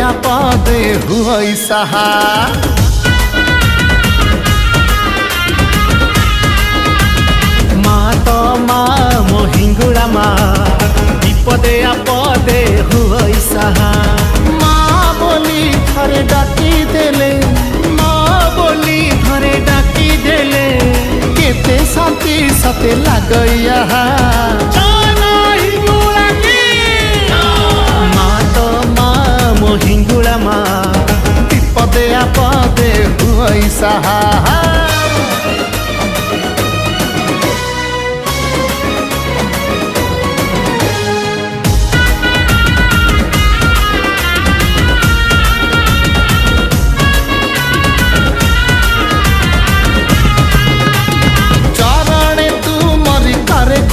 आपदे हुई सहा। माँ तो माँ मोहिंगुड़ा माँ विपदे आपदे हुई सहा। माँ बोली थरे डाकी देले, माँ बोली थरे डाकी देले, केते शांति सते लागैया।